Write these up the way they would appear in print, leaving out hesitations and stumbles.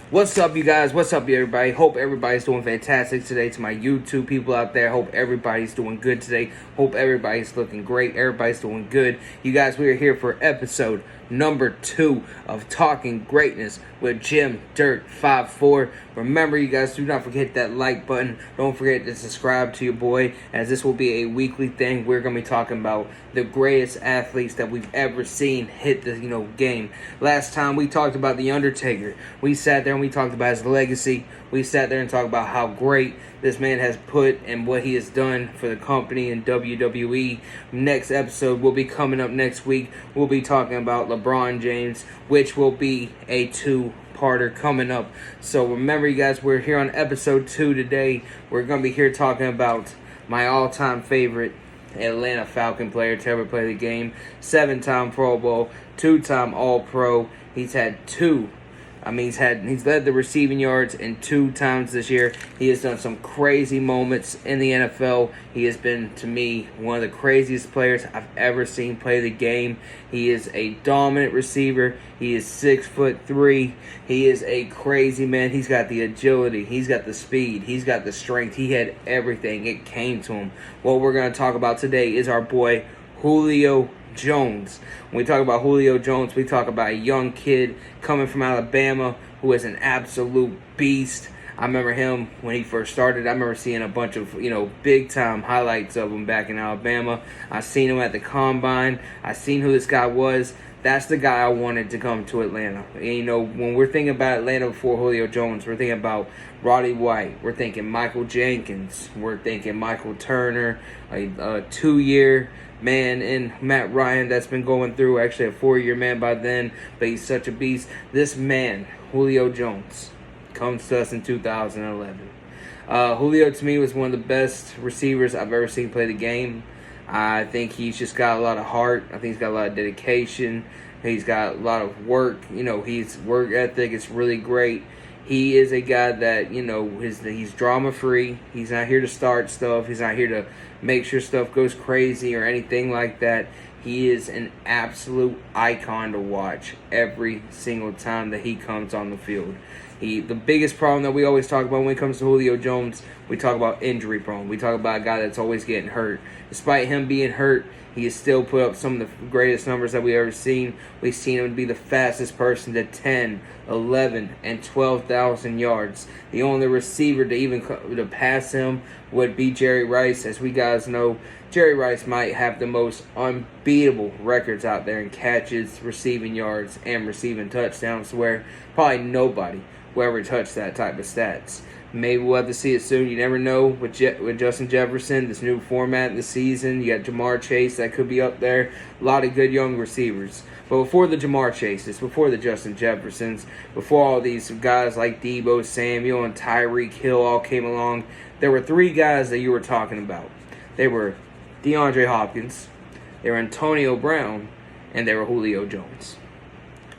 What's up, you guys? What's up, everybody? Hope everybody's doing fantastic today. To my YouTube people out there, hope everybody's doing good today. Hope everybody's looking great. Everybody's doing good. You guys, we are here for episode number 2 of Talking Greatness with Jim Dirt 54. Remember, you guys, do not forget that like button. Don't forget to subscribe to your boy, as this will be a weekly thing. We're going to be talking about the greatest athletes that we've ever seen hit the game. Last time we talked about The Undertaker. We sat there and we talked about his legacy. We sat there and talked about how great this man has put and what he has done for the company in WWE. Next episode will be coming up next week. We'll be talking about LeBron James, which will be a 2-parter coming up. So remember, you guys, we're here on episode 2 today. We're going to be here talking about my all-time favorite Atlanta Falcon player to ever play the game. 7-time Pro Bowl, 2-time All-Pro. He's led the receiving yards in 2 times this year. He has done some crazy moments in the NFL. He has been, to me, one of the craziest players I've ever seen play the game. He is a dominant receiver. He is 6'3". He is a crazy man. He's got the agility. He's got the speed. He's got the strength. He had everything. It came to him. What we're going to talk about today is our boy Julio Jones. When we talk about Julio Jones, we talk about a young kid coming from Alabama who is an absolute beast. I remember him when he first started. I remember seeing a bunch of, big time highlights of him back in Alabama. I seen him at the combine. I seen who this guy was. That's the guy I wanted to come to Atlanta. And, when we're thinking about Atlanta before Julio Jones, we're thinking about Roddy White. We're thinking Michael Jenkins. We're thinking Michael Turner, a 2-year man in Matt Ryan that's been going through, actually a 4-year man by then, but he's such a beast. This man, Julio Jones, comes to us in 2011. Julio, to me, was one of the best receivers I've ever seen play the game. I think he's just got a lot of heart. I think he's got a lot of dedication. He's got a lot of work. His work ethic is really great. He is a guy that, he's drama-free. He's not here to start stuff. He's not here to make sure stuff goes crazy or anything like that. He is an absolute icon to watch every single time that he comes on the field. The biggest problem that we always talk about when it comes to Julio Jones, we talk about injury prone. We talk about a guy that's always getting hurt. Despite him being hurt, he has still put up some of the greatest numbers that we've ever seen. We've seen him be the fastest person to 10, 11, and 12,000 yards. The only receiver to pass him would be Jerry Rice. As we guys know, Jerry Rice might have the most unbeatable records out there in catches, receiving yards, and receiving touchdowns, where probably nobody will ever touch that type of stats. Maybe we'll have to see it soon. You never know with Justin Jefferson, this new format this season. You got Jamar Chase that could be up there. A lot of good young receivers. But before the Jamar Chases, before the Justin Jeffersons, before all these guys like Deebo Samuel and Tyreek Hill all came along, there were 3 guys that you were talking about. They were DeAndre Hopkins, they were Antonio Brown, and they were Julio Jones.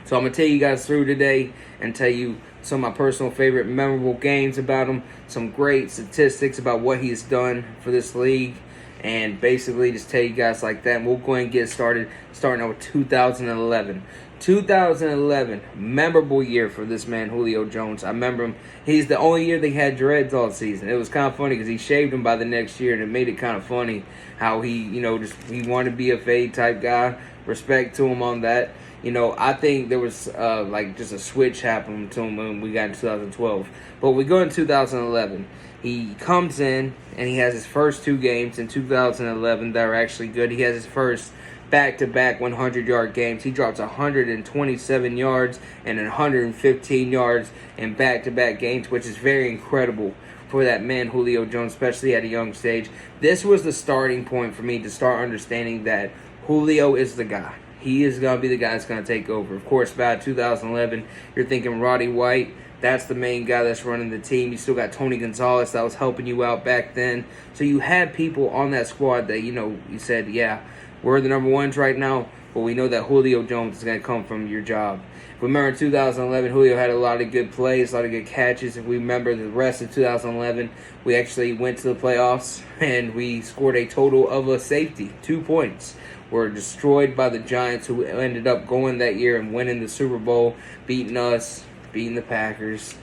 So I'm going to take you guys through today and tell you some of my personal favorite memorable games about him, some great statistics about what he's done for this league, and basically just tell you guys like that. And we'll go ahead and get started, starting out with 2011. 2011, memorable year for this man, Julio Jones. I remember him. He's the only year they had dreads all season. It was kind of funny because he shaved them by the next year, and it made it kind of funny how he, he wanted to be a fade type guy. Respect to him on that. I think there was just a switch happened to him when we got in 2012. But we go in 2011. He comes in and he has his first 2 games in 2011 that are actually good. He has his first back-to-back 100-yard games. He drops 127 yards and 115 yards in back-to-back games, which is very incredible for that man, Julio Jones, especially at a young stage. This was the starting point for me to start understanding that Julio is the guy. He is going to be the guy that's going to take over. Of course, about 2011, you're thinking Roddy White. That's the main guy that's running the team. You still got Tony Gonzalez that was helping you out back then. So you had people on that squad that, you said, yeah, we're the number ones right now, but we know that Julio Jones is going to come from your job. Remember in 2011, Julio had a lot of good plays, a lot of good catches. If we remember the rest of 2011, we actually went to the playoffs and we scored a total of a safety, 2 points. Were destroyed by the Giants, who ended up going that year and winning the Super Bowl, beating us. beating the Packers,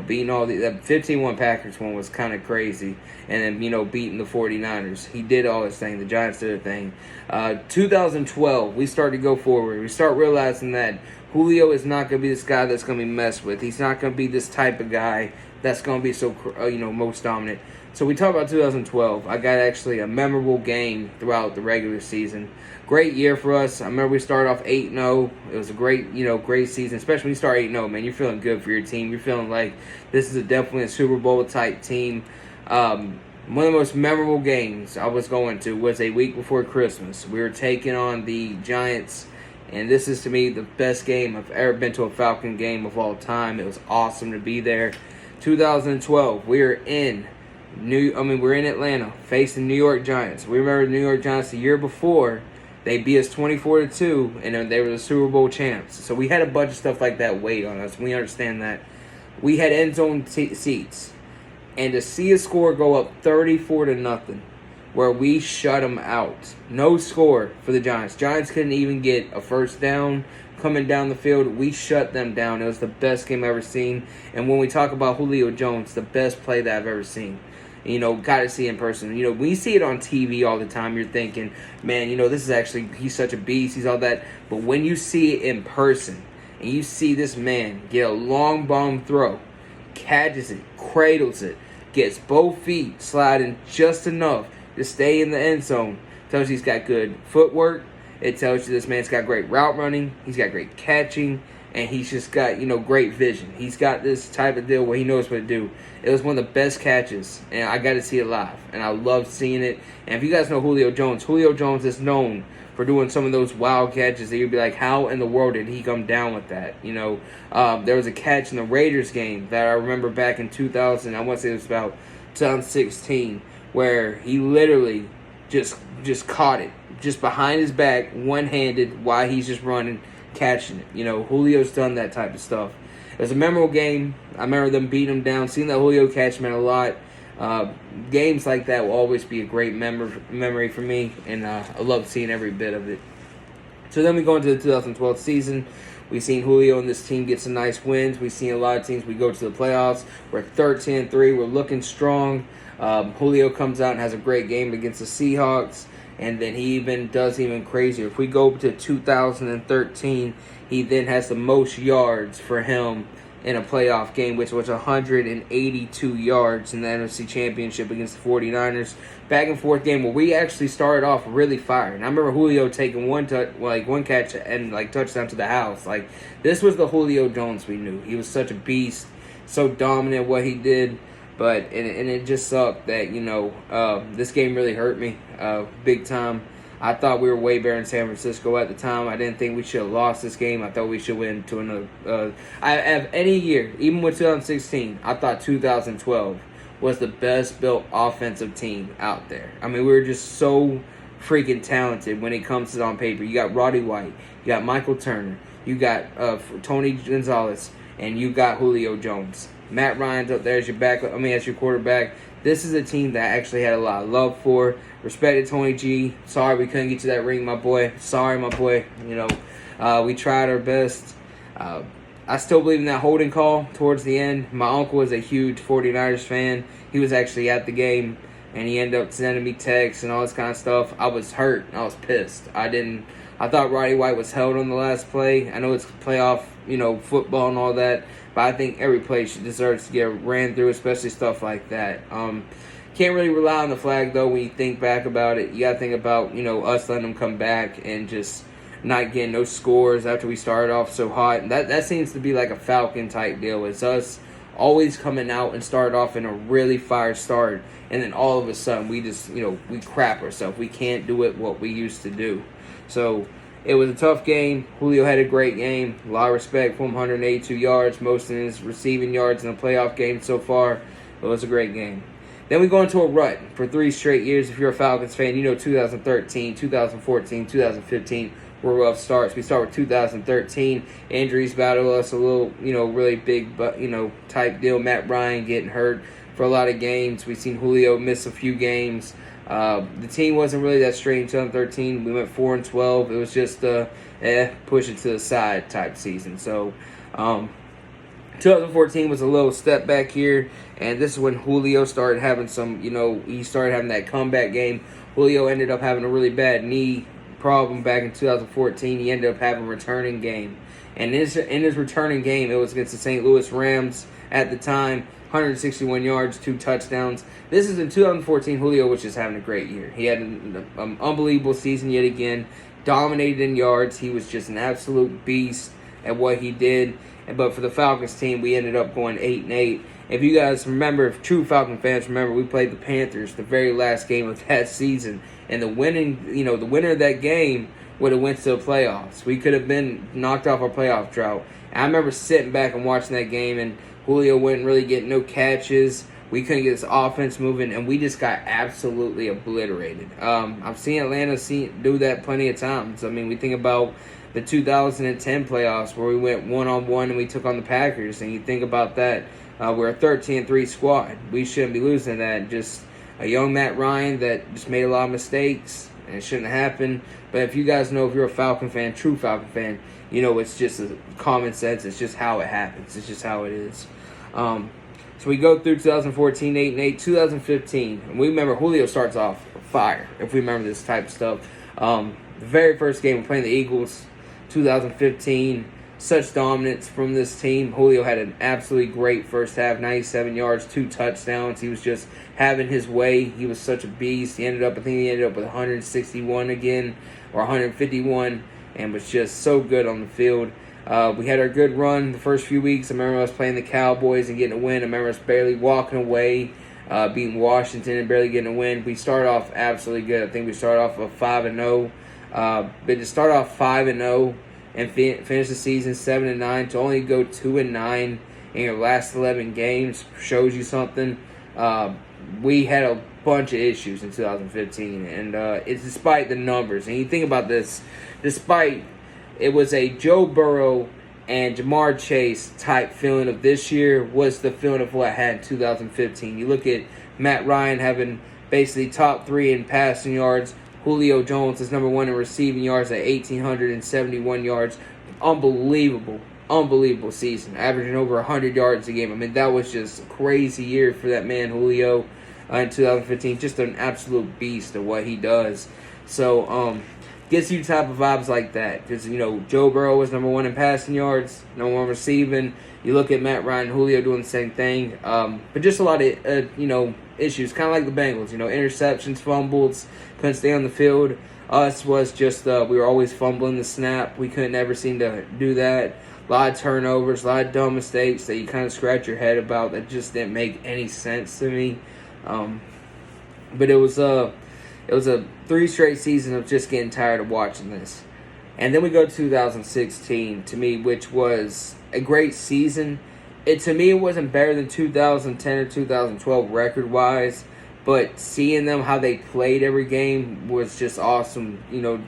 beating all that 15-1 Packers one was kind of crazy. And then, beating the 49ers. He did all his thing. The Giants did their thing. 2012, we started to go forward. We start realizing that Julio is not going to be this guy that's going to be messed with. He's not going to be this type of guy that's going to be so, most dominant. So we talk about 2012. I got actually a memorable game throughout the regular season. Great year for us. I remember we started off 8-0. It was a great, great season, especially when you start 8-0, man. You're feeling good for your team. You're feeling like this is definitely a Super Bowl type team. One of the most memorable games I was going to was a week before Christmas. We were taking on the Giants, and this is, to me, the best game I've ever been to a Falcon game of all time. It was awesome to be there. 2012, we're in Atlanta facing New York Giants. We remember the New York Giants the year before. They beat us 24-2, and then they were the Super Bowl champs. So we had a bunch of stuff like that weighed on us. We understand that. We had end zone seats. And to see a score go up 34-0, where we shut them out. No score for the Giants. Giants couldn't even get a first down coming down the field. We shut them down. It was the best game I've ever seen. And when we talk about Julio Jones, the best play that I've ever seen. Got to see in person. We see it on TV all the time. You're thinking, man, this is actually, he's such a beast. He's all that. But when you see it in person, and you see this man get a long bomb throw, catches it, cradles it, gets both feet sliding just enough to stay in the end zone, tells you he's got good footwork. It tells you this man's got great route running. He's got great catching. And he's just got, great vision. He's got this type of deal where he knows what to do. It was one of the best catches, and I got to see it live. And I loved seeing it. And if you guys know Julio Jones is known for doing some of those wild catches that you'd be like, how in the world did he come down with that? There was a catch in the Raiders game that I remember back in 2000. I want to say it was about 2016, where he literally just caught it, just behind his back, one-handed, while he's just running, catching it. Julio's done that type of stuff. It was a memorable game. I remember them beating him down. Seeing that Julio catch meant a lot. Games like that will always be a great memory for me, and I love seeing every bit of it. So then we go into the 2012 season. We've seen Julio and this team get some nice wins. We've seen a lot of teams. We go to the playoffs. We're 13-3. We're looking strong. Julio comes out and has a great game against the Seahawks. And then he does even crazier. If we go to 2013, he then has the most yards for him in a playoff game, which was 182 yards in the NFC Championship against the 49ers. Back and forth game where we actually started off really firing. I remember Julio taking one catch and touchdown to the house. This was the Julio Jones we knew. He was such a beast, so dominant what he did. But and it just sucked that this game really hurt me big time. I thought we were way better in San Francisco at the time. I didn't think we should have lost this game. I thought we should win to another. I have any year, even with 2016, I thought 2012 was the best built offensive team out there. We were just so freaking talented when it comes to it on paper. You got Roddy White, you got Michael Turner, you got Tony Gonzalez, and you got Julio Jones. Matt Ryan's up there as your as your quarterback. This is a team that actually had a lot of love for. Respected Tony G. Sorry we couldn't get you that ring, my boy. Sorry, my boy. We tried our best. I still believe in that holding call towards the end. My uncle is a huge 49ers fan. He was actually at the game, and he ended up sending me texts and all this kind of stuff. I was hurt. I was pissed. I thought Roddy White was held on the last play. I know it's playoff, football and all that, but I think every play deserves to get ran through, especially stuff like that. Can't really rely on the flag, though, when you think back about it. You got to think about, us letting them come back and just not getting no scores after we started off so hot. And that seems to be like a Falcon-type deal. It's us always coming out and start off in a really fire start, and then all of a sudden we just, we crap ourselves. We can't do it what we used to do. So it was a tough game. Julio had a great game. A lot of respect for him, 182 yards, most in his receiving yards in the playoff game so far. It was a great game. Then we go into a rut for 3 straight years. If you're a Falcons fan, 2013, 2014, 2015 were rough starts. We start with 2013. Injuries battled us a little, really big, but, type deal. Matt Ryan getting hurt for a lot of games. We've seen Julio miss a few games. The team wasn't really that straight in 2013. We went 4-12. It was just push it to the side type season. So 2014 was a little step back here, and this is when Julio started having some, he started having that comeback game. Julio ended up having a really bad knee problem back in 2014. He ended up having a returning game. And in his returning game, it was against the St. Louis Rams at the time, 161 yards, 2 touchdowns. This is in 2014. Julio was just having a great year. He had an unbelievable season yet again, dominated in yards. He was just an absolute beast at what he did. But for the Falcons team, we ended up going 8-8. If you guys remember, if true Falcon fans remember, we played the Panthers the very last game of that season, and the winner of that game would have went to the playoffs. We could have been knocked off our playoff drought. And I remember sitting back and watching that game, and Julio wouldn't really get no catches. We couldn't get this offense moving, and we just got absolutely obliterated. I've seen Atlanta do that plenty of times. I mean, we think about the 2010 playoffs where we went one-on-one and we took on the Packers, and you think about that. We're a 13-3 squad. We shouldn't be losing that. Just a young Matt Ryan that just made a lot of mistakes, and it shouldn't happen. But if you guys know, if you're a Falcon fan, true Falcon fan, it's just a common sense. It's just how it happens. It's just how it is. So we go through 2014, 8-8, 2015. And we remember Julio starts off fire, if we remember this type of stuff. The very first game, we're playing the Eagles, 2015. Such dominance from this team. Julio had an absolutely great first half, 97 yards, 2 touchdowns. He was just having his way. He was such a beast. He ended up with 161 again, or 151, and was just so good on the field. We had our good run the first few weeks. I remember us playing the Cowboys and getting a win. I remember us barely walking away, beating Washington and barely getting a win. We started off absolutely good. I think we started off with 5-0. But to start off 5-0 and finish the season 7-9, to only go 2-9 in your last 11 games shows you something. We had a bunch of issues in 2015, and it's despite the numbers. And you think about this, despite it was a Joe Burrow and Jamar Chase type feeling of this year was the feeling of what I had in 2015. You look at Matt Ryan having basically top 3 in passing yards. Julio Jones is number 1 in receiving yards at 1,871 yards. Unbelievable season. Averaging over 100 yards a game. I mean, that was just a crazy year for that man, Julio, in 2015. Just an absolute beast of what he does. So, gets you type of vibes like that. Because, Joe Burrow was number 1 in passing yards, number 1 receiving. You look at Matt Ryan, Julio doing the same thing. But just a lot of, issues. Kind of like the Bengals. Interceptions, fumbles, couldn't stay on the field. Us was just, we were always fumbling the snap. We couldn't ever seem to do that. A lot of turnovers, a lot of dumb mistakes that you kind of scratch your head about that just didn't make any sense to me. But it was a 3 straight seasons of just getting tired of watching this. And then we go to 2016, to me, which was a great season. To me, it wasn't better than 2010 or 2012 record-wise, but seeing them, how they played every game was just awesome,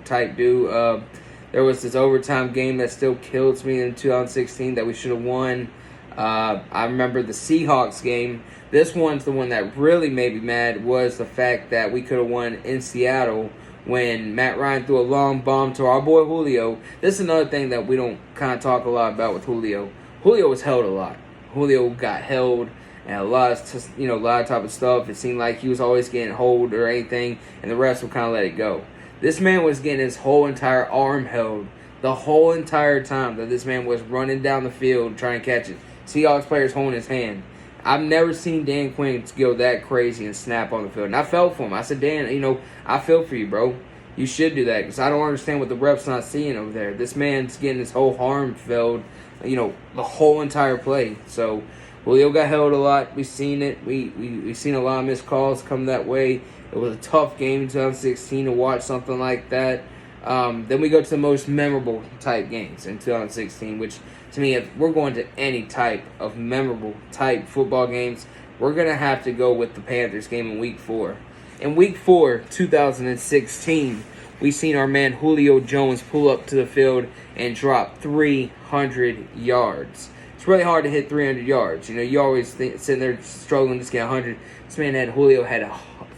type do. There was this overtime game that still kills me in 2016 that we should have won. I remember the Seahawks game. This one's the one that really made me mad, was the fact that we could have won in Seattle when Matt Ryan threw a long bomb to our boy Julio. This is another thing that we don't kind of talk a lot about with Julio. Julio was held a lot. Julio got held and a lot of type of stuff. It seemed like he was always getting hold or anything, and the refs would kind of let it go. This man was getting his whole entire arm held the whole entire time that this man was running down the field trying to catch it. Seahawks players holding his hand. I've never seen Dan Quinn go that crazy and snap on the field. And I felt for him. I said, Dan, I feel for you, bro. You should do that because I don't understand what the ref's not seeing over there. This man's getting his whole arm filled, the whole entire play. So Julio got held a lot. We've seen it. We've seen a lot of missed calls come that way. It was a tough game in 2016 to watch something like that. Then we go to the most memorable type games in 2016, which to me, if we're going to any type of memorable type football games, we're going to have to go with the Panthers game in Week 4. In Week 4, 2016, we seen our man Julio Jones pull up to the field and drop 300 yards. It's really hard to hit 300 yards. You always sitting there struggling to just get 100. This man Julio had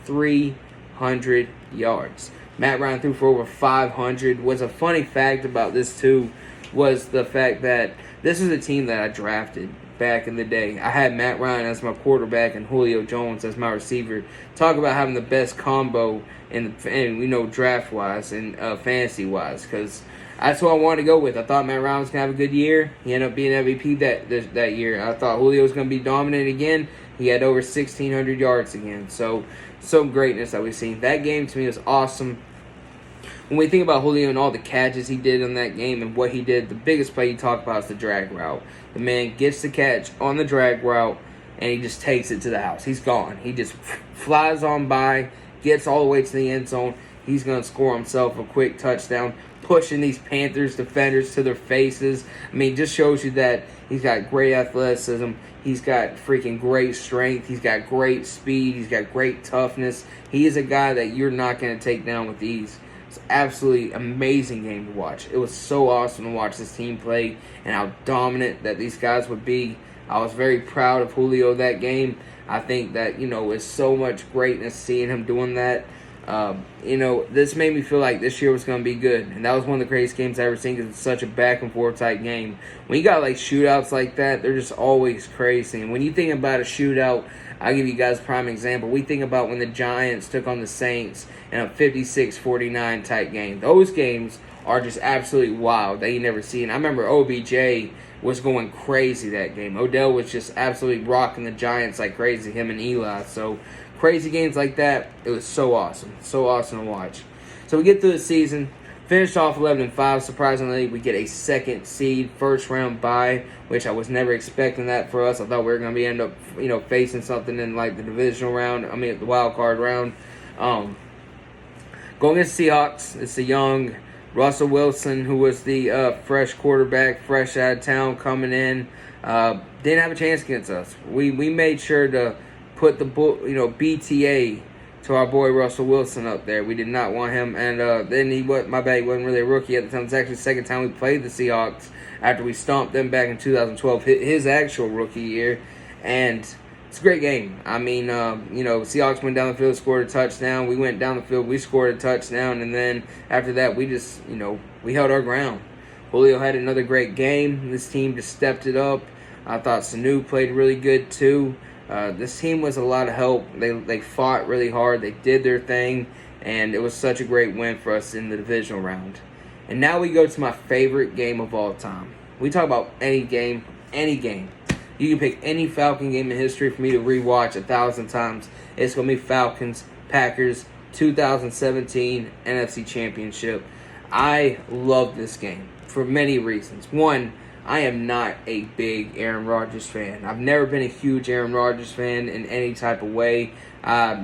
300 yards. Matt Ryan threw for over 500. What's a funny fact about this, too, was the fact that this is a team that I drafted. back in the day. I had Matt Ryan as my quarterback and Julio Jones as my receiver. Talk about having the best combo draft wise and fantasy wise, because that's what I wanted to go with. I thought Matt Ryan was gonna have a good year. He ended up being MVP that year. I thought Julio was gonna be dominant again. He had over 1,600 yards again. So some greatness that we've seen. That game to me was awesome. When we think about Julio and all the catches he did in that game and what he did, the biggest play you talk about is the drag route. The man gets the catch on the drag route, and he just takes it to the house. He's gone. He just flies on by, gets all the way to the end zone. He's going to score himself a quick touchdown, pushing these Panthers defenders to their faces. I mean, just shows you that he's got great athleticism. He's got freaking great strength. He's got great speed. He's got great toughness. He is a guy that you're not going to take down with ease. It's absolutely amazing game to watch. It was so awesome to watch this team play and how dominant that these guys would be. I was very proud of Julio that game. I think that, it's so much greatness seeing him doing that. This made me feel like this year was going to be good. And that was one of the craziest games I've ever seen because it's such a back-and-forth type game. When you got, shootouts like that, they're just always crazy. And when you think about a shootout, I'll give you guys a prime example. We think about when the Giants took on the Saints in a 56-49 type game. Those games are just absolutely wild that you never see. And I remember OBJ was going crazy that game. Odell was just absolutely rocking the Giants like crazy, him and Eli. So crazy games like that, it was so awesome. So awesome to watch. So we get through the season. Finished off 11-5. Surprisingly, we get a second seed, first round bye, which I was never expecting that for us. I thought we were going to end up, facing something in the divisional round. The wild card round. Going against the Seahawks, it's a young Russell Wilson, who was the fresh quarterback, fresh out of town, coming in. Didn't have a chance against us. We made sure to put the BTA to our boy Russell Wilson up there. We did not want him, and then he wasn't really a rookie at the time. It's actually the second time we played the Seahawks after we stomped them back in 2012, his actual rookie year, and it's a great game. Seahawks went down the field, scored a touchdown. We went down the field, we scored a touchdown, and then after that, we just, we held our ground. Julio had another great game. This team just stepped it up. I thought Sanu played really good too. This team was a lot of help. They fought really hard. They did their thing, and it was such a great win for us in the divisional round. And now we go to my favorite game of all time. We talk about any game. You can pick any Falcon game in history for me to rewatch 1,000 times. It's going to be Falcons, Packers, 2017 NFC Championship. I love this game for many reasons. One, I am not a big Aaron Rodgers fan. I've never been a huge Aaron Rodgers fan in any type of way.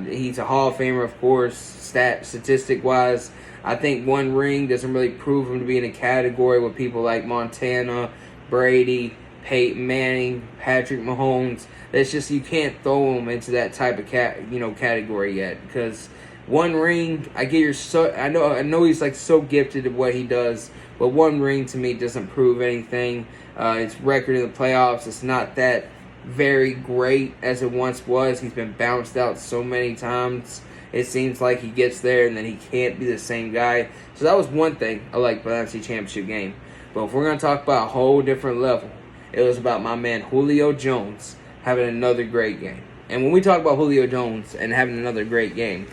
He's a Hall of Famer, of course, statistic-wise. I think one ring doesn't really prove him to be in a category with people like Montana, Brady, Peyton Manning, Patrick Mahomes. That's just, you can't throw him into that type of category yet, because one ring, I know he's so gifted at what he does, but one ring to me doesn't prove anything. His record in the playoffs is not that very great as it once was. He's been bounced out so many times. It seems like he gets there and then he can't be the same guy. So that was one thing I liked about the NFC Championship game. But if we're going to talk about a whole different level, it was about my man Julio Jones having another great game. And when we talk about Julio Jones and having another great game,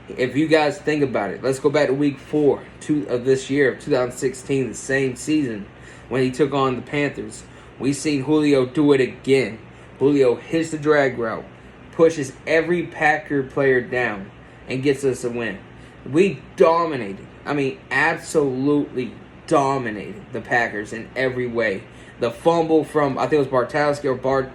if you guys think about it, let's go back to week 4 of this year, of 2016, the same season, when he took on the Panthers. We seen Julio do it again. Julio hits the drag route, pushes every Packer player down, and gets us a win. We dominated. Absolutely dominated the Packers in every way. The fumble from, I think it was Bartowski or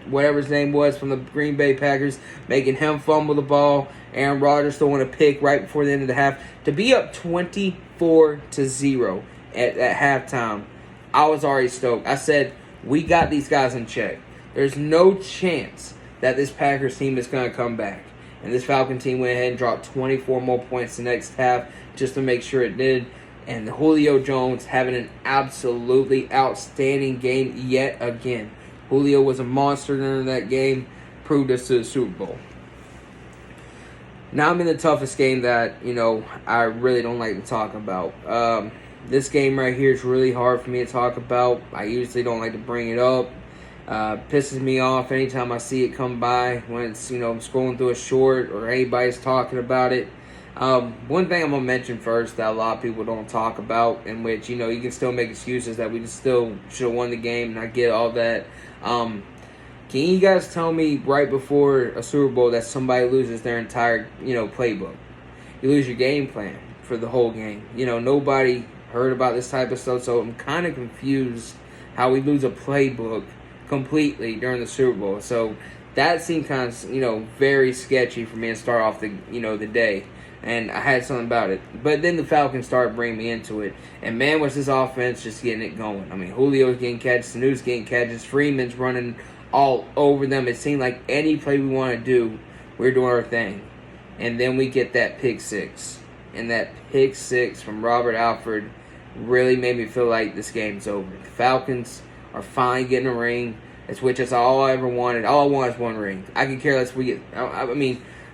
whatever his name was, from the Green Bay Packers, making him fumble the ball. Aaron Rodgers throwing a pick right before the end of the half. To be up 24-0 at halftime, I was already stoked. I said, we got these guys in check. There's no chance that this Packers team is going to come back. And this Falcon team went ahead and dropped 24 more points the next half just to make sure it did. And Julio Jones having an absolutely outstanding game yet again. Julio was a monster during that game, proved us to the Super Bowl. Now I'm in the toughest game that, I really don't like to talk about. This game right here is really hard for me to talk about. I usually don't like to bring it up. Pisses me off anytime I see it come by when it's, I'm scrolling through a short or anybody's talking about it. One thing I'm going to mention first that a lot of people don't talk about, in which, you can still make excuses that we just still should have won the game, and I get all that. Can you guys tell me right before a Super Bowl that somebody loses their entire, playbook? You lose your game plan for the whole game. Nobody heard about this type of stuff, so I'm kind of confused how we lose a playbook completely during the Super Bowl. So that seemed kind of, very sketchy for me to start off the day. And I had something about it. But then the Falcons started bringing me into it. And man, was this offense just getting it going. I mean, Julio's getting catches, Sanu's getting catches, Freeman's running all over them. It seemed like any play we want to do, we're doing our thing. And then we get that pick six. And that pick six from Robert Alford really made me feel like this game's over. The Falcons are finally getting a ring. That's all I ever wanted. All I want is one ring. I can care less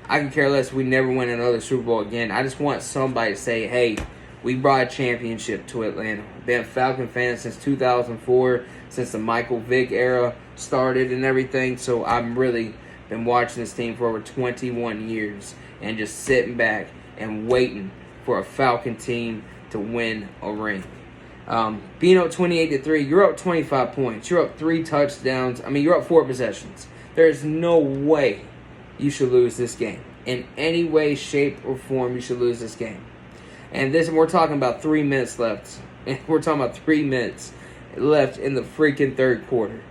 I can care less if we never win another Super Bowl again. I just want somebody to say, hey, we brought a championship to Atlanta. Been a Falcon fan since 2004, since the Michael Vick era started and everything. So I've really been watching this team for over 21 years and just sitting back and waiting for a Falcon team to win a ring. Being up 28-3, you're up 25 points. You're up 3 touchdowns. You're up 4 possessions. There's no way you should lose this game. In any way, shape, or form, you should lose this game. And we're talking about 3 minutes left. And we're talking about 3 minutes left in the freaking third quarter.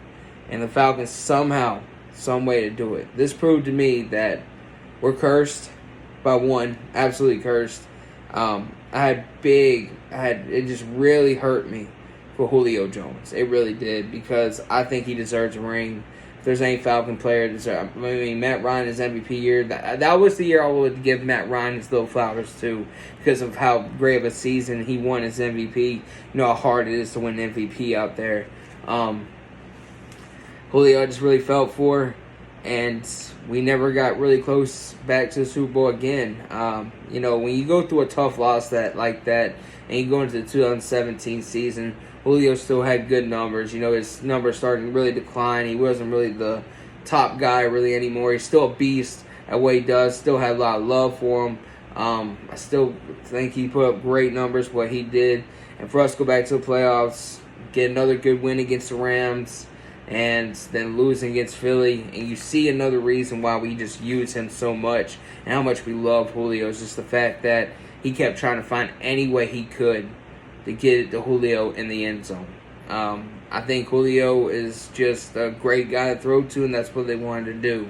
And the Falcons somehow, some way to do it. This proved to me that we're cursed by one. Absolutely cursed. It just really hurt me for Julio Jones. It really did, because I think he deserves a ring. If there's any Falcon player, Matt Ryan, his MVP year, that was the year I would give Matt Ryan his little flowers too, because of how great of a season he won his MVP. You know how hard it is to win when out there. Julio I just really felt for, and we never got really close back to the Super Bowl again. When you go through a tough loss like that, and you go into the 2017 season, Julio still had good numbers. His numbers started to really decline. He wasn't really the top guy really anymore. He's still a beast at what he does. Still had a lot of love for him. I still think he put up great numbers, what he did. And for us to go back to the playoffs, get another good win against the Rams, and then losing against Philly, and you see another reason why we just use him so much and how much we love Julio is just the fact that he kept trying to find any way he could to get it to Julio in the end zone. I think Julio is just a great guy to throw to, and that's what they wanted to do.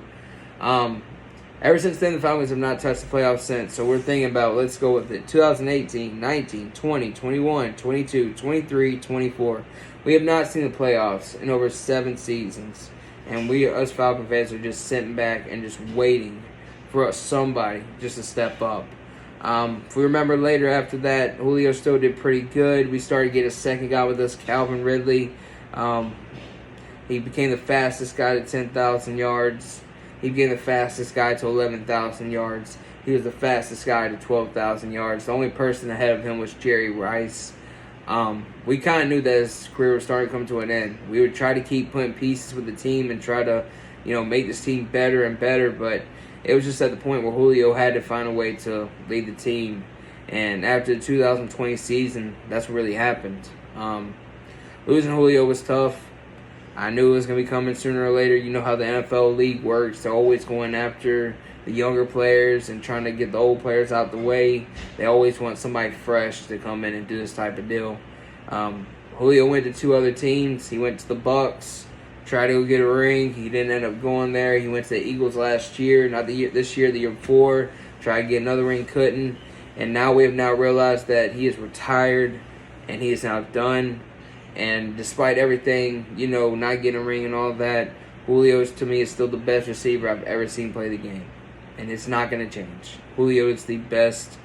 Ever since then, the Falcons have not touched the playoffs since, so we're thinking about, let's go with it, 2018, 19, 20, 21, 22, 23, 24. We have not seen the playoffs in over 7 seasons, and us Falcon fans are just sitting back and just waiting for somebody just to step up. If we remember later after that, Julio still did pretty good. We started to get a second guy with us, Calvin Ridley. He became the fastest guy to 10,000 yards. He became the fastest guy to 11,000 yards. He was the fastest guy to 12,000 yards. The only person ahead of him was Jerry Rice. We kind of knew that his career was starting to come to an end. We would try to keep putting pieces with the team and try to, make this team better and better, but it was just at the point where Julio had to find a way to lead the team. And after the 2020 season, that's what really happened. Losing Julio was tough. I knew it was going to be coming sooner or later. You know how the NFL league works. They're always going after the younger players and trying to get the old players out the way. They always want somebody fresh to come in and do this type of deal. Julio went to 2 other teams. He went to the Bucks, tried to go get a ring. He didn't end up going there. He went to the Eagles last year, this year, the year before. Tried to get another ring, couldn't. And now we have now realized that he is retired and he is now done. And despite everything, not getting a ring and all that, Julio, to me, is still the best receiver I've ever seen play the game. And it's not going to change. Julio is the best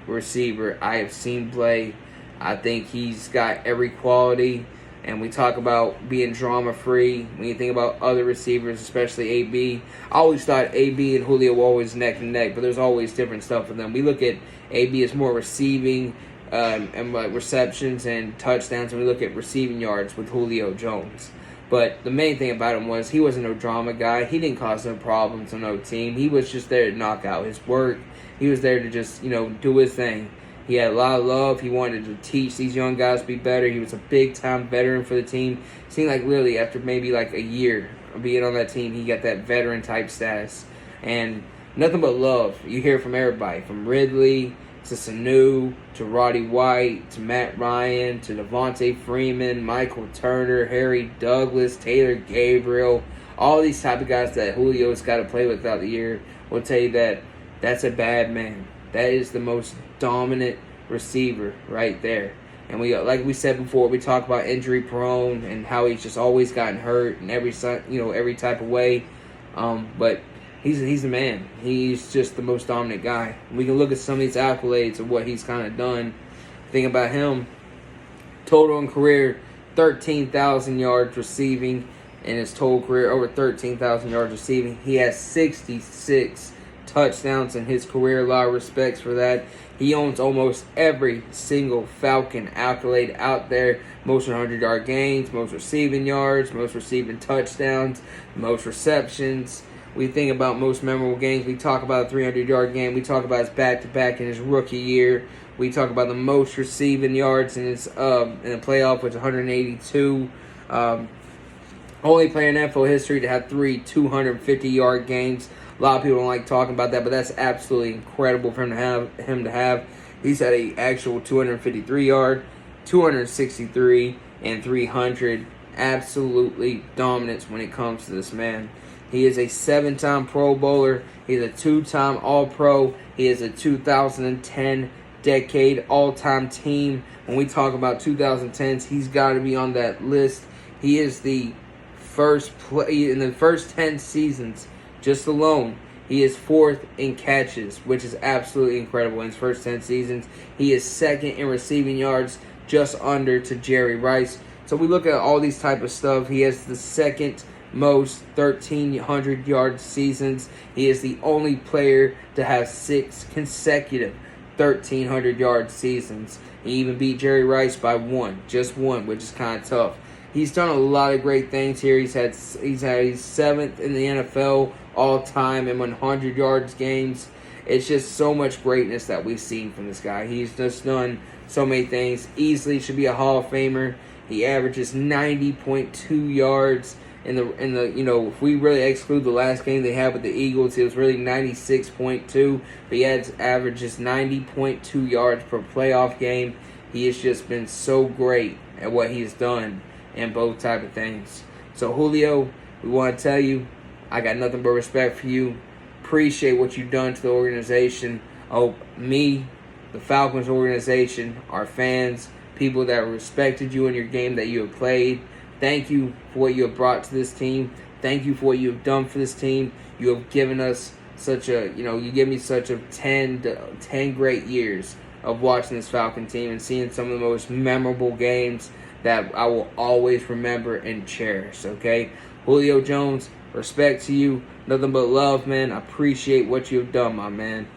receiver I have seen play. I think he's got every quality. And we talk about being drama-free. When you think about other receivers, especially AB, I always thought AB and Julio were always neck and neck, but there's always different stuff for them. We look at AB as more receiving and like receptions and touchdowns, and we look at receiving yards with Julio Jones. But the main thing about him was he wasn't no drama guy. He didn't cause no problems on no team. He was just there to knock out his work. He was there to just, do his thing. He had a lot of love. He wanted to teach these young guys to be better. He was a big-time veteran for the team. Seemed like literally after maybe like a year of being on that team, he got that veteran-type status. And nothing but love. You hear from everybody, from Ridley to Sanu, to Roddy White, to Matt Ryan, to Devontae Freeman, Michael Turner, Harry Douglas, Taylor Gabriel, all these type of guys that Julio's got to play with throughout the year will tell you that that's a bad man. That is the most dominant receiver right there. And we, like we said before, we talk about injury prone and how he's just always gotten hurt in every type of way. But he's a man. He's just the most dominant guy. We can look at some of these accolades of what he's kind of done. Think about him. Total in career, 13,000 yards receiving. In his total career, over 13,000 yards receiving. He has 66 touchdowns in his career. A lot of respects for that. He owns almost every single Falcon accolade out there. Most 100-yard gains, most receiving yards, most receiving touchdowns, most receptions. We think about most memorable games. We talk about a 300-yard game. We talk about his back-to-back in his rookie year. We talk about the most receiving yards in his in the playoff, which 182. Only player in NFL history to have 3 250-yard games. A lot of people don't like talking about that, but that's absolutely incredible for him to have. He's had an actual 253-yard, 263, and 300. Absolutely dominance when it comes to this man. He is a 7-time Pro Bowler. He's a 2-time All-Pro. He is a 2010 decade all-time team. When we talk about 2010s, he's got to be on that list. He is the first play in the first 10 seasons. Just alone, he is 4th in catches, which is absolutely incredible in his first 10 seasons. He is 2nd in receiving yards, just under to Jerry Rice. So we look at all these type of stuff. He has the 2nd most 1,300-yard seasons. He is the only player to have 6 consecutive 1,300-yard seasons. He even beat Jerry Rice by just one, which is kind of tough. He's done a lot of great things here. He's 7th in the NFL all time in 100 yards games. It's just so much greatness that we've seen from this guy. He's just done so many things. Easily should be a Hall of Famer. He averages 90.2 yards in the if we really exclude the last game they had with the Eagles, it was really 96.2. But he averages 90.2 yards per playoff game. He has just been so great at what he's done in both type of things. So Julio, we want to tell you, I got nothing but respect for you. Appreciate what you've done to the organization. Oh, me, the Falcons organization, our fans, people that respected you in your game that you have played. Thank you for what you have brought to this team. Thank you for what you have done for this team. You have given us such a, you give me such a 10 great years of watching this Falcon team and seeing some of the most memorable games that I will always remember and cherish, okay? Julio Jones, respect to you. Nothing but love, man. I appreciate what you've done, my man.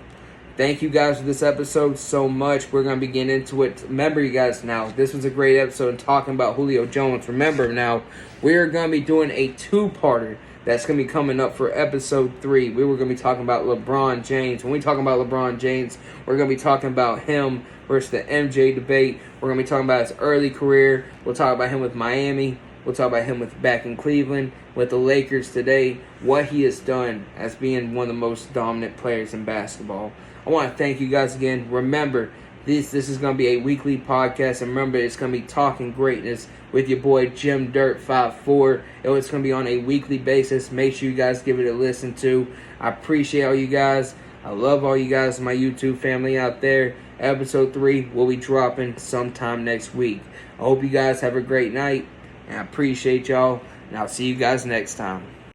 Thank you guys for this episode so much. We're going to be getting into it. Remember, you guys, now, this was a great episode talking about Julio Jones. Remember, now, we're going to be doing a 2-parter that's going to be coming up for episode 3. We were going to be talking about LeBron James. When we talk about LeBron James, we're going to be talking about him versus the MJ debate. We're going to be talking about his early career. We'll talk about him with Miami. We'll talk about him back in Cleveland, with the Lakers today, what he has done as being one of the most dominant players in basketball. I want to thank you guys again. Remember, this is going to be a weekly podcast, and remember, it's going to be Talking Greatness with your boy Jim Dirt 54. It's going to be on a weekly basis. Make sure you guys give it a listen to. I appreciate all you guys. I love all you guys, my YouTube family out there. Episode 3 will be dropping sometime next week. I hope you guys have a great night, and I appreciate y'all, and I'll see you guys next time.